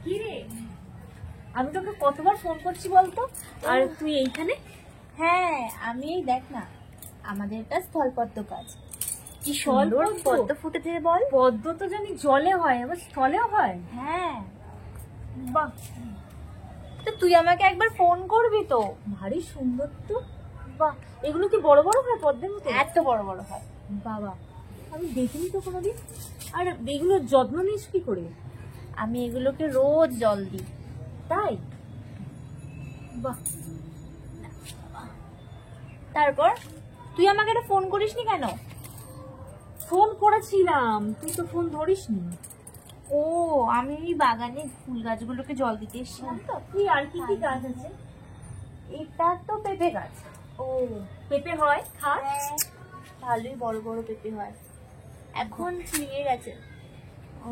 কি রে, আমি তোকে কতবার ফোন করছি বলতো, আর তুই এইখানে? হ্যাঁ, আমি এই দেখ না, আমাদের একটা স্থলপদ্ম গাছ, কি সুন্দর পদ্ম ফুটেছে বল। পদ্ম তো জানি জলে হয়, আবার স্থলেও হয়। হ্যাঁ, বাহ, তো তুই আমাকে একবার ফোন করবি তো। ভারী সুন্দর তো। বাহ, এগুলো কি বড় বড় হয় পদ্মের মতো? এত বড় বড় হয়। বাবা, আমি দেখিনি তো কোনোদিন। আর এগুলোর যত্ন নিস কি করে? আমি এগুলোকে রোজ জল দিই। তাই? বাহ। তারপর তুই আমাকে একটা ফোন করিসনি কেন? ফোন করেছিলাম, তুই তো ফোন ধরিসনি। ও, আমি এই বাগানে ফুল গাছগুলোকে জল দিতে এসেছিলাম তো। তুই আর কি কি গাছ আছে? এটা তো পেঁপে গাছ। ও, পেঁপে হয়, খাস? হ্যাঁ, ভালোই বড় বড় পেঁপে হয়, এখন ছিঁড়ে গেছে। ও,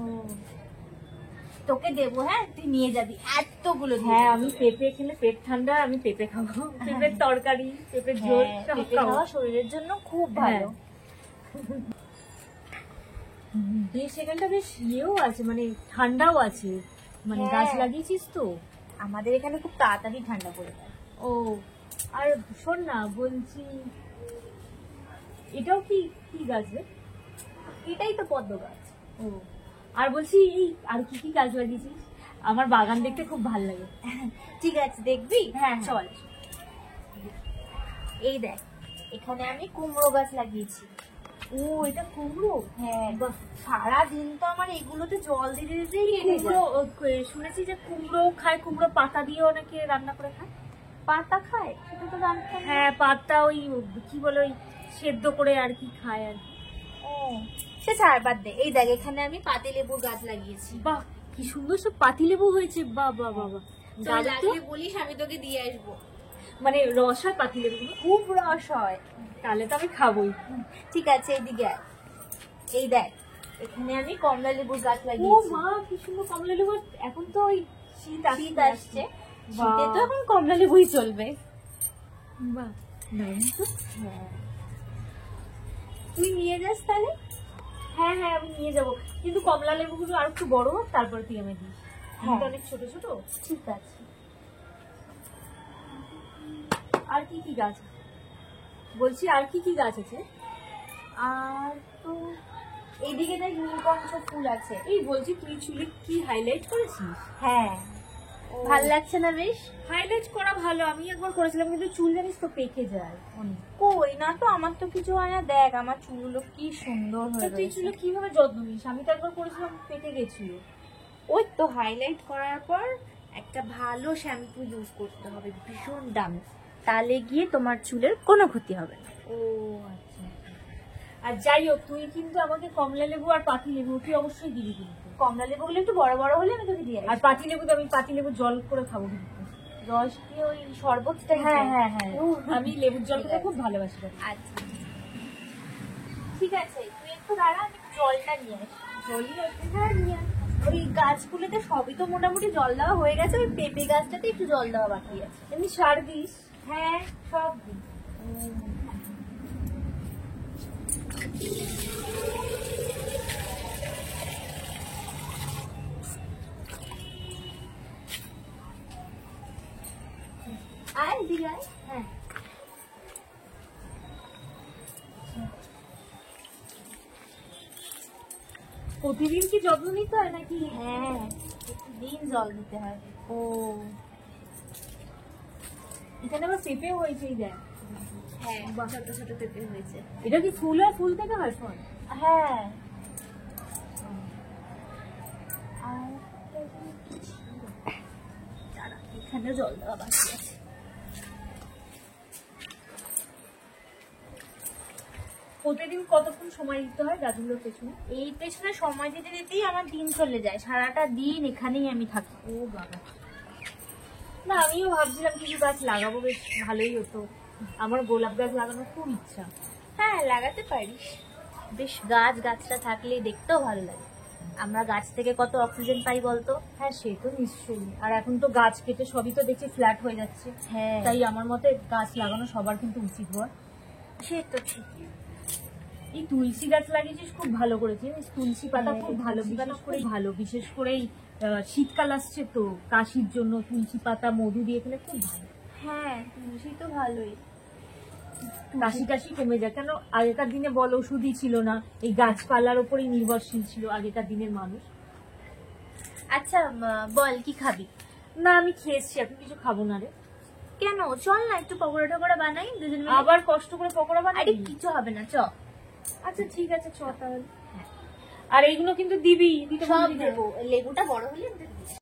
তোকে দেবো, হ্যাঁ, তুই নিয়ে যাবি এতগুলো। হ্যাঁ, আমি পেঁপে খেলে পেট ঠান্ডা, আমি পেঁপে খাবো। পেঁপের তরকারি, পেঁপের ঝোল, পেঁপে খাওয়া শরীরের জন্য খুব ভালো। বেশ, সেখানটা বেশ ইয়েও আছে, মানে ঠান্ডাও আছে, মানে গাছ লাগিয়েছিস তো। আমাদের এখানে খুব তাড়াতাড়ি ঠান্ডা পড়ে যায়। ও, আর শোন না, বলছি এটাও কি কি গাছ রে? এটাই তো পদ্ম গাছ। ও, আর বলছি এই আর কি কি গাছ লাগিয়েছিস? আমার বাগান দেখতে খুব ভালো লাগে। ঠিক আছে, দেখবি? হ্যাঁ, চল। এই দেখ, এখানে আমি কুমড়ো গাছ লাগিয়েছি। ও, এটা কুমড়ো? হ্যাঁ, সারাদিন তো আমার এগুলোতে জল দিতে দিতেই কেটে যায়। কুমড়ো, শুনেছি যে কুমড়ো খায়, কুমড়ো পাতা দিয়ে অনেকে রান্না করে খায়। পাতা খায়? সেটা তো জানতাম না। হ্যাঁ, পাতা ওই কি বলে ওই সেদ্ধ করে আর কি খায় আর কি। ও, সে ছাড়, বাদ দে। এই দেখ, এখানে আমি পাতিলেবুর গাছ লাগিয়েছি। বাহ, কি সুন্দর সব পাতিলেবু হয়েছে। বাহ বাহ বাহ বাহ, তুই লাগলে বলিস, আমি তোকে দিয়ে আসবো। মানে রস হয় পাতিলেবু? খুব রস হয়। তাহলে তো আমি খাবোই। ঠিক আছে, এদিকে আয়। এই দেখ, এখানে আমি কমলা লেবুর গাছ ও লাগিয়েছি। মা, কি সুন্দর কমলা লেবু। এখন তো ওই শীত আসছে, শীতে তো এখন কমলা লেবুই চলবে। বাহ, দারুণ তো। তুই নিয়ে যাস তাহলে। হ্যাঁ হ্যাঁ, আমি নিয়ে যাবো, কিন্তু কমলা লেবুগুলো আর একটু বড় হোক, তারপরে তুই আমি দিস। হ্যাঁ, অনেক ছোট ছোট। ঠিক আছে। আর কি কি গাছ বলছি, আর কি কি গাছ আছে? আর তো এইদিকে দেখ, নীলকণ্ঠ ফুল আছে। এই বলছি, তুই চুলে কি হাইলাইট করেছিস? হ্যাঁ, ভাল লাগছে না বেশ? হাইলাইট করা ভালো, আমি একবার করেছিলাম, কিন্তু চুল জানিস তো পেকে যায় অনেক। কই না তো, আমার তো কিছু হয় না। দেখ, আমার চুলগুলো কি সুন্দর হয়ে তুই রয়েছে। চুলে কিভাবে যত্ন নিস? আমি তো একবার করেছিলাম, পেকে গেছিল। ওই তো হাইলাইট করার পর একটা ভালো শ্যাম্পু ইউজ করতে হবে, ভীষণ দামি, তাহলে গিয়ে তোমার চুলের কোনো ক্ষতি হবে না। ও আচ্ছা, আর যাই হোক, তুই কিন্তু আমাকে কমলা লেবু আর পাতি লেবু তুই অবশ্যই দিবি কিন্তু। কমলা লেবুগুলো একটু বড় বড় হলে আমি তোকে দিয়ে আর পাতি লেবু তো আমি পাতি লেবু জল করে খাবো কিন্তু। রস দিয়ে ওই শরবতটা। হ্যাঁ হ্যাঁ হ্যাঁ, আমি লেবুর জল খেতে খুব ভালোবাসি। আচ্ছা, ঠিক আছে, তুই একটু দাঁড়া, আমি জলটা নিয়ে আসি। জলই আছে? হ্যাঁ, নিয়ে আয়। ওই গাছগুলোতে সবই তো মোটামুটি জল দেওয়া হয়ে গেছে, ওই পেঁপে গাছটাতে একটু জল দেওয়া বাকি আছে। এমনি সার দিস? হ্যাঁ, সব দিই। আয়, দিদি আয়। হ্যাঁ। প্রতিদিন কি যত্ন নিতে হয় নাকি? হ্যাঁ, প্রতিদিন জল দিতে হয়। ও, এখানে আবার পেঁপে হয়েছে, এই দেখ। হ্যাঁ, ছোট ছোট পেঁপে হয়েছে। এটা কি ফুল আর ফুল থেকে হয় ফল? হ্যাঁ, আর দাঁড়া, এখানে জল দেওয়া বাকি আছে। প্রতিদিন কতক্ষণ সময় দিতে হয় গাছগুলোর পেছনে? এই পেছনে সময় দিতে দিতেই আমার দিন চলে যায়, সারাটা দিন এখানেই আমি থাকি। ও বাবা, না আমিও ভাবছিলাম কিছু গাছ লাগাবো, বেশ ভালোই হতো। আমার গোলাপ গাছ লাগানোর খুব ইচ্ছা। হ্যাঁ, লাগাতে পারিস। বেশ, গাছটা থাকলে দেখতেও ভালো লাগে। আমরা গাছ থেকে কত অক্সিজেন পাই বলতো। হ্যাঁ, সে তো নিশ্চয়ই। আর এখন তো গাছ কেটে সবই তো দেখছি ফ্ল্যাট হয়ে যাচ্ছে। হ্যাঁ, তাই আমার মতে গাছ লাগানো সবার কিন্তু উচিত হওয়া। সে তো ঠিকই। এই তুলসী গাছ লাগিয়েছিস, খুব ভালো করেছিস। তুলসী পাতা খুব ভালো, বিশেষ করে ভালো, বিশেষ করে এই শীতকাল আসছে তো, কাশির জন্য তুলসী পাতা মধু দিয়ে খেলে খুব ভালো। হ্যাঁ তুলসী তো ভালোই। কাশি টাশি কমে যায়। কেন আগেকার দিনে বল ওষুধই ছিল না, এই গাছপালার উপরেই নির্ভরশীল ছিল আগেকার দিনের মানুষ। আচ্ছা বল কি খাবি? না আমি খেয়েছি, এখন কিছু খাবো না রে। কেন, চল না একটু পকোড়া টকোড়া বানাই দুজন মিলে। আবার কষ্ট করে পকোড়া আরে বানাবি? কিছু হবে না, চ। আচ্ছা ঠিক আছে, চ তাহলে। আর এইগুলো কিন্তু দিবি, তুই তো সব বললি না। দেবো, লেবুটা বড় হলে